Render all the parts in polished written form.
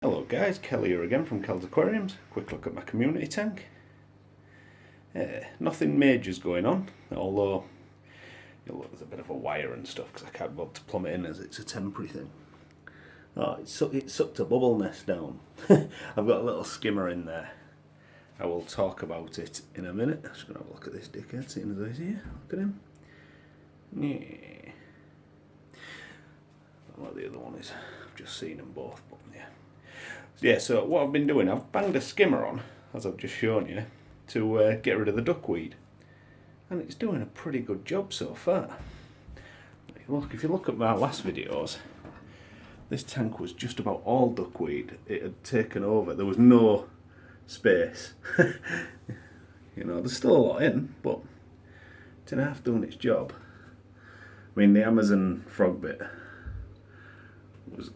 Hello guys, Kelly here again from Kel's Aquariums. Quick look at my community tank. Nothing major's going on, although there's a bit of a wire and stuff because I can't bother to plumb it in as it's a temporary thing. Oh, it sucked a bubble nest down. I've got a little skimmer in there. I will talk about it in a minute. I'm just going to have a look at this dickhead, seeing as he's here. Look at him. Yeah. I don't know what the other one is. I've just seen them both, but yeah. Yeah, so what I've been doing, I've banged a skimmer on, as I've just shown you, to get rid of the duckweed. And it's doing a pretty good job so far. Look, if you look at my last videos, this tank was just about all duckweed. It had taken over. There was no space. There's still a lot in, but it's half doing its job. I mean, the Amazon frog bit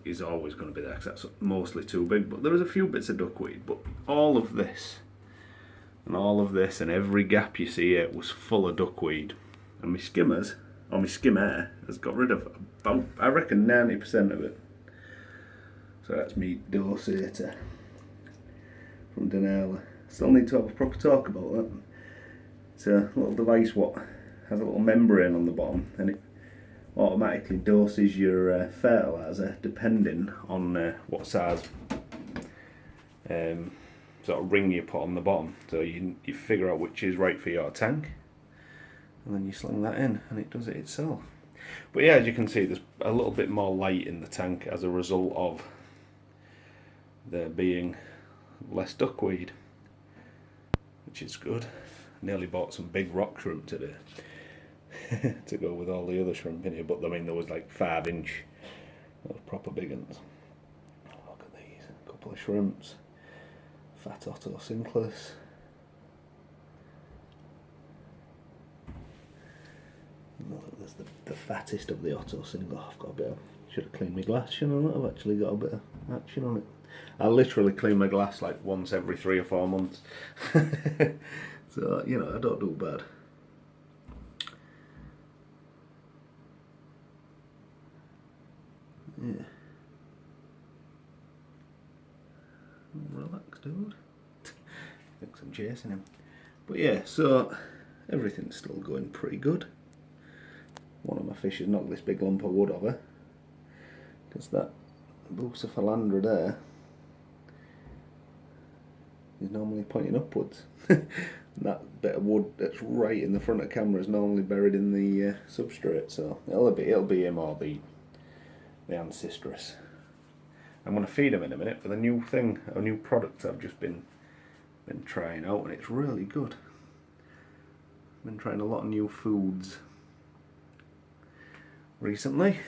is always going to be there because that's mostly too big, but there was a few bits of duckweed, but all of this and every gap you see here was full of duckweed, and my skimmer has got rid of about, I reckon, 90% of it. So that's me dosator from Dietary. Still need to have a proper talk about that. It's a little device what has a little membrane on the bottom, and it automatically doses your fertiliser depending on what size sort of ring you put on the bottom. So you figure out which is right for your tank, and then you sling that in and it does it itself. But yeah, as you can see, there's a little bit more light in the tank as a result of there being less duckweed, which is good. Nearly bought some big rock shrimp today to go with all the other shrimp in here, but I mean there was like 5-inch, those proper big ones. Look at these, a couple of shrimps, fat Otto Sinclair's. Look, there's the fattest of the Otto Sinclair. Oh, I've got a bit of, should have cleaned my glass, I've actually got a bit of action on it. I literally clean my glass like once every 3 or 4 months. So, I don't do bad. Yeah. Relax, dude. Thinks I'm chasing him. But yeah, so everything's still going pretty good. One of my fish has knocked this big lump of wood over, because that bucephalandra there is normally pointing upwards. That bit of wood that's right in the front of the camera is normally buried in the substrate, so it'll be him or the ancestress. I'm going to feed him in a minute with a new product I've just been trying out, and it's really good. I've been trying a lot of new foods recently.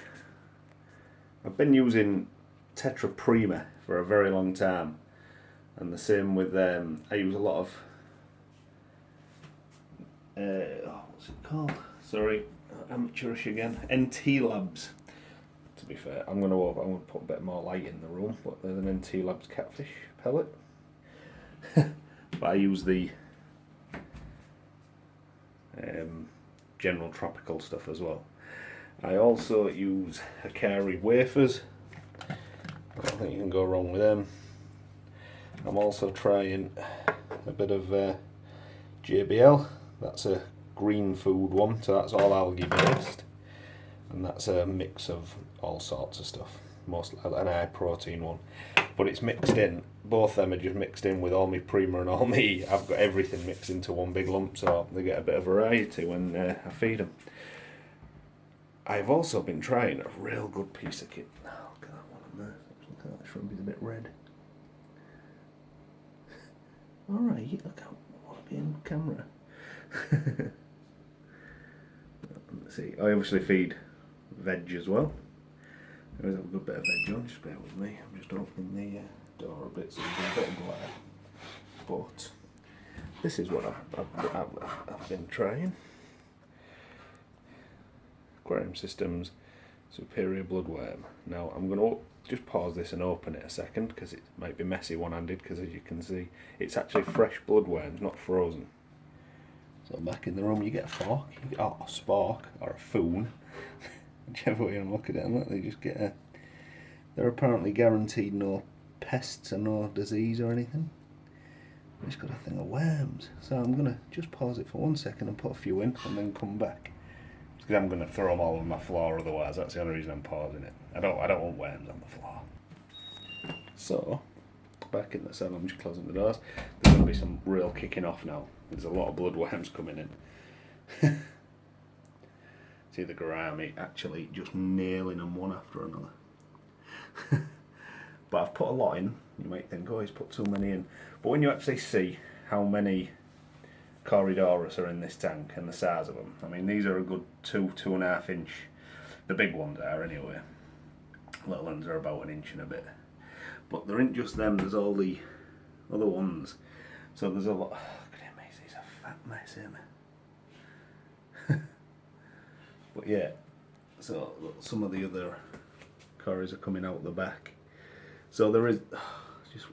I've been using Tetra Prima for a very long time, and the same with I use a lot of what's it called? Sorry, amateurish again. NT Labs. To be fair, I'm going to put a bit more light in the room, but there's an NT Labs catfish pellet. But I use the general tropical stuff as well. I also use Hikari wafers. I don't think you can go wrong with them. I'm also trying a bit of JBL. That's a green food one, so that's all algae based, and that's a mix of all sorts of stuff, mostly an high protein one, but it's mixed in. Both of them are just mixed in with all my Prima and all me. I've got everything mixed into one big lump, so they get a bit of variety when I feed them. I've also been trying a real good piece of kit. Oh, look at that one on there. Look at that shrimp, is a bit red. Alright, look out, I want to be in camera. Let's see, I obviously feed veg as well. There is a good bit of veg on, just bear with me. I'm just opening the door a bit so there's a bit of glare. But this is what I've been trying. Aquarium Systems Superior Bloodworm. Now I'm going to just pause this and open it a second because it might be messy one-handed, because as you can see it's actually fresh bloodworms, not frozen. So back in the room you get a fork, you get a spork or a foon, whichever way you look at it, and look, they just get they're apparently guaranteed no pests or no disease or anything. It's got a thing of worms, so I'm going to just pause it for 1 second and put a few in and then come back. Because I'm going to throw them all over my floor otherwise. That's the only reason I'm pausing it. I don't want worms on the floor. So, back in the cell, I'm just closing the doors. There's going to be some real kicking off now. There's a lot of bloodworms coming in. See the gourami actually just nailing them one after another. But I've put a lot in. You might think, oh, he's put too many in. But when you actually see how many Corydoras are in this tank and the size of them, I mean, these are a good 2.5 inch. The big ones are anyway. Little ones are about 1 inch and a bit. But there ain't just them, there's all the other ones. So there's a lot. Oh, look at him, he's a fat mess, him. But yeah, so some of the other Corys are coming out the back. So there is just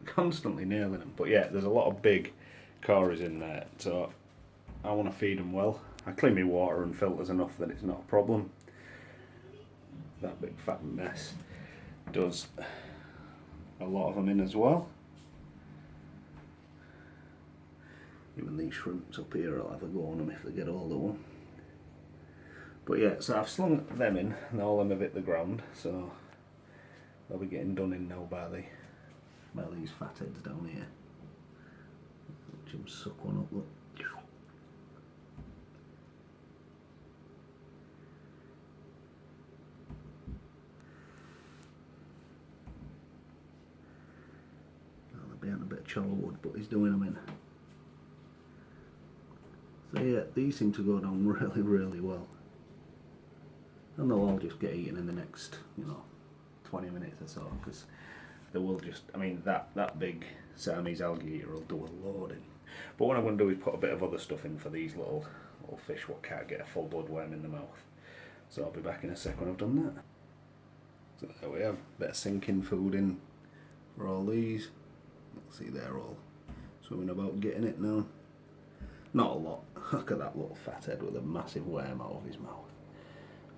constantly nailing them. But yeah, there's a lot of big Corys in there. So I want to feed them well. I clean my water and filters enough that it's not a problem. That big fat mess does a lot of them in as well. Even these shrimps up here, I'll have a go on them if they get hold of one. But yeah, so I've slung them in, and all of them have hit the ground, so they'll be getting done in now by these fatheads down here. Watch him suck one up, look. They'll be on a bit of charwood, but he's doing them in. So yeah, these seem to go down really, really well. And they'll all just get eaten in the next, 20 minutes or so, because they will just, I mean, that big Siamese algae eater will do a load in. But what I'm going to do is put a bit of other stuff in for these little fish what can't get a full bloodworm in the mouth. So I'll be back in a sec when I've done that. So there we have, a bit of sinking food in for all these. Let's see, they're all swimming about getting it now. Not a lot. Look at that little fathead with a massive worm out of his mouth.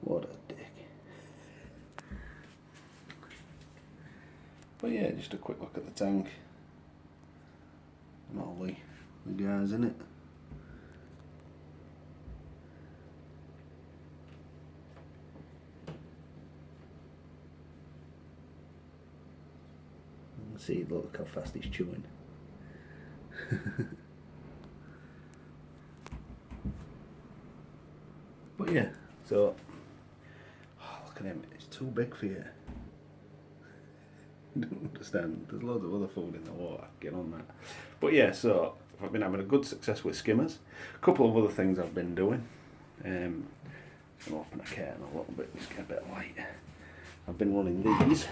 What a dick. But yeah, just a quick look at the tank and all the guys in it. See, look how fast he's chewing. But yeah, so look at him, it's too big for you. I don't understand, there's loads of other food in the water, get on that. But yeah, so I've been having a good success with skimmers. A couple of other things I've been doing. I'm going to open a can a little bit, just get a bit of light. I've been running these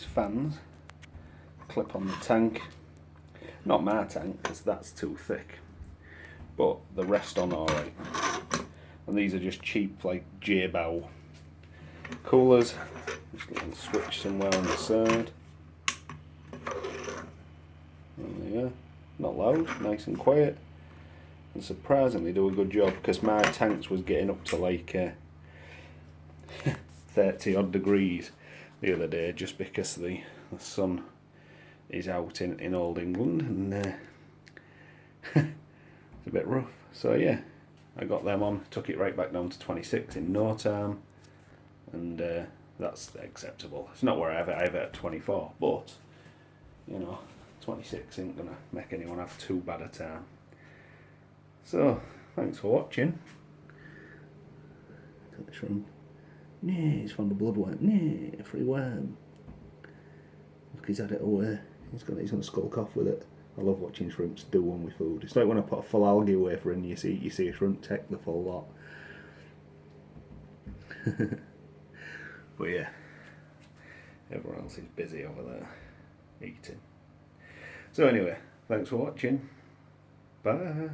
fans, clip on the tank. Not my tank, because that's too thick. But the rest on alright. And these are just cheap, like J-bow coolers. Just a little switch somewhere on the side. There you go. Not loud, nice and quiet. And surprisingly do a good job, because my tanks was getting up to like 30 odd degrees the other day, just because the sun is out in old England, and it's a bit rough. So yeah, I got them on, took it right back down to 26 in no time, and that's acceptable. It's not where I have it at 24, but 26 ain't gonna make anyone have too bad a time. So thanks for watching. Take the shrimp. Nee, he's found a bloodworm. Nee, a free worm. Look, he's had it away. He's gonna skulk off with it. I love watching shrimps do one with food. It's like when I put a full algae wafer in, you see a shrimp take the full lot. But yeah, everyone else is busy over there eating. So anyway, thanks for watching. Bye.